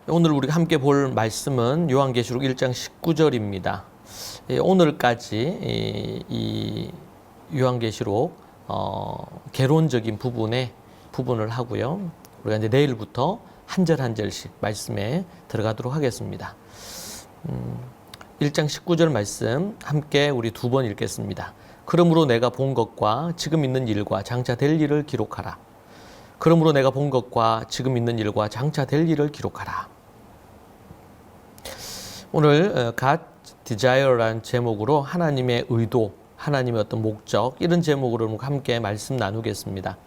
오늘 우리가 함께 볼 말씀은 요한계시록 1장 19절입니다. 오늘까지 이 요한계시록 개론적인 부분을 하고요. 우리가 이제 내일부터 한 절 한 절씩 말씀에 들어가도록 하겠습니다. 1장 19절 말씀 함께 우리 두 번 읽겠습니다. 그러므로 내가 본 것과 지금 있는 일과 장차 될 일을 기록하라. 그러므로 내가 본 것과 지금 있는 일과 장차 될 일을 기록하라. 오늘 God Desire라는 제목으로 하나님의 의도, 하나님의 어떤 목적 이런 제목으로 함께 말씀 나누겠습니다.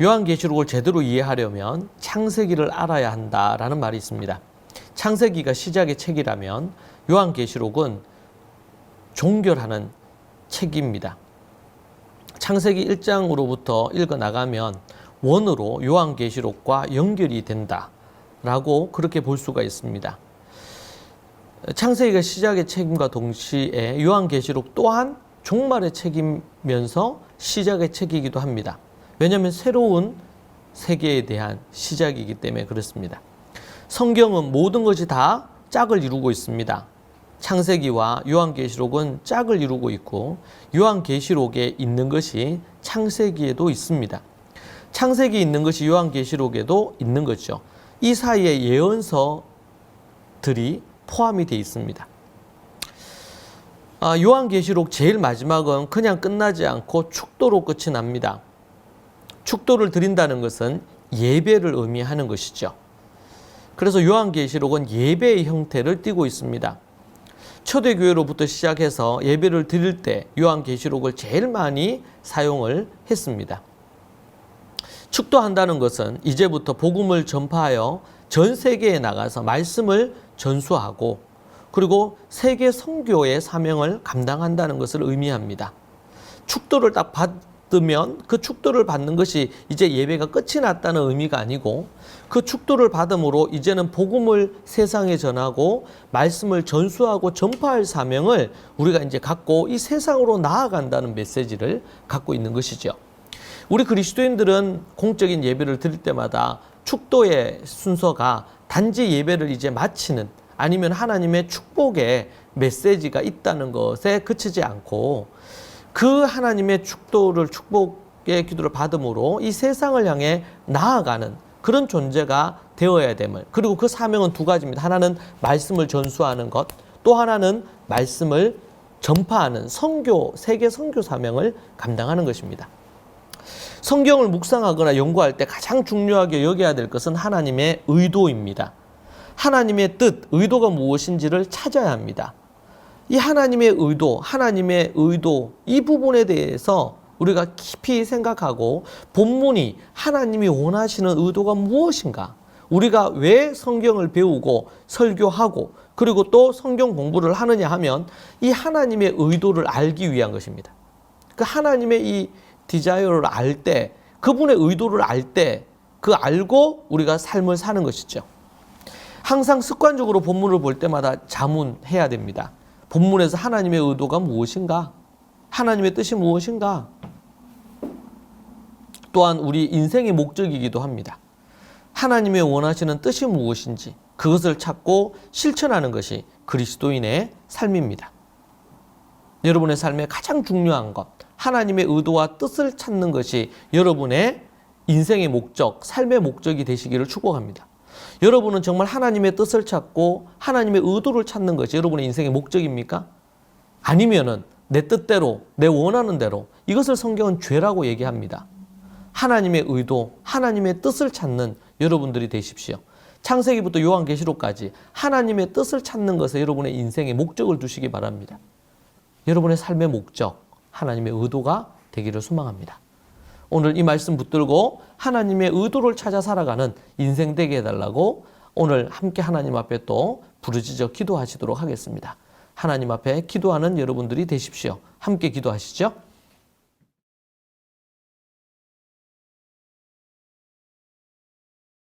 요한계시록을 제대로 이해하려면 창세기를 알아야 한다라는 말이 있습니다. 창세기가 시작의 책이라면 요한계시록은 종결하는 책입니다. 창세기 1장으로부터 읽어나가면 원으로 요한계시록과 연결이 된다라고 그렇게 볼 수가 있습니다. 창세기가 시작의 책임과 동시에 요한계시록 또한 종말의 책이면서 시작의 책이기도 합니다. 왜냐하면 새로운 세계에 대한 시작이기 때문에 그렇습니다. 성경은 모든 것이 다 짝을 이루고 있습니다. 창세기와 요한계시록은 짝을 이루고 있고 요한계시록에 있는 것이 창세기에도 있습니다. 창세기에 있는 것이 요한계시록에도 있는 거죠. 이 사이에 예언서들이 포함이 되어 있습니다. 요한계시록 제일 마지막은 그냥 끝나지 않고 축도로 끝이 납니다. 축도를 드린다는 것은 예배를 의미하는 것이죠. 그래서 요한계시록은 예배의 형태를 띠고 있습니다. 초대교회로부터 시작해서 예배를 드릴 때 요한계시록을 제일 많이 사용을 했습니다. 축도한다는 것은 이제부터 복음을 전파하여 전 세계에 나가서 말씀을 전수하고 그리고 세계 선교의 사명을 감당한다는 것을 의미합니다. 축도를 딱 받으면 그 축도를 받는 것이 이제 예배가 끝이 났다는 의미가 아니고 그 축도를 받음으로 이제는 복음을 세상에 전하고 말씀을 전수하고 전파할 사명을 우리가 이제 갖고 이 세상으로 나아간다는 메시지를 갖고 있는 것이죠. 우리 그리스도인들은 공적인 예배를 드릴 때마다 축도의 순서가 단지 예배를 이제 마치는 아니면 하나님의 축복의 메시지가 있다는 것에 그치지 않고 그 하나님의 축복의 기도를 받음으로 이 세상을 향해 나아가는 그런 존재가 되어야 됨을, 그리고 그 사명은 두 가지입니다. 하나는 말씀을 전수하는 것, 또 하나는 말씀을 전파하는 세계 선교 사명을 감당하는 것입니다. 성경을 묵상하거나 연구할 때 가장 중요하게 여겨야 될 것은 하나님의 의도입니다. 하나님의 뜻, 의도가 무엇인지를 찾아야 합니다. 이 하나님의 의도, 이 부분에 대해서 우리가 깊이 생각하고 본문이 하나님이 원하시는 의도가 무엇인가? 우리가 왜 성경을 배우고 설교하고 그리고 또 성경 공부를 하느냐 하면 이 하나님의 의도를 알기 위한 것입니다. 그 하나님의 이 디자이어를 알 때, 그분의 의도를 알 때, 그 알고 우리가 삶을 사는 것이죠. 항상 습관적으로 본문을 볼 때마다 자문해야 됩니다. 본문에서 하나님의 의도가 무엇인가? 하나님의 뜻이 무엇인가? 또한 우리 인생의 목적이기도 합니다. 하나님의 원하시는 뜻이 무엇인지 그것을 찾고 실천하는 것이 그리스도인의 삶입니다. 여러분의 삶에 가장 중요한 것, 하나님의 의도와 뜻을 찾는 것이 여러분의 인생의 목적, 삶의 목적이 되시기를 축복합니다. 여러분은 정말 하나님의 뜻을 찾고 하나님의 의도를 찾는 것이 여러분의 인생의 목적입니까? 아니면은 내 뜻대로, 내 원하는 대로, 이것을 성경은 죄라고 얘기합니다. 하나님의 의도, 하나님의 뜻을 찾는 여러분들이 되십시오. 창세기부터 요한계시록까지 하나님의 뜻을 찾는 것에 여러분의 인생의 목적을 두시기 바랍니다. 여러분의 삶의 목적, 하나님의 의도가 되기를 소망합니다. 오늘 이 말씀 붙들고 하나님의 의도를 찾아 살아가는 인생 되게 해달라고 오늘 함께 하나님 앞에 또 부르짖어 기도하시도록 하겠습니다. 하나님 앞에 기도하는 여러분들이 되십시오. 함께 기도하시죠.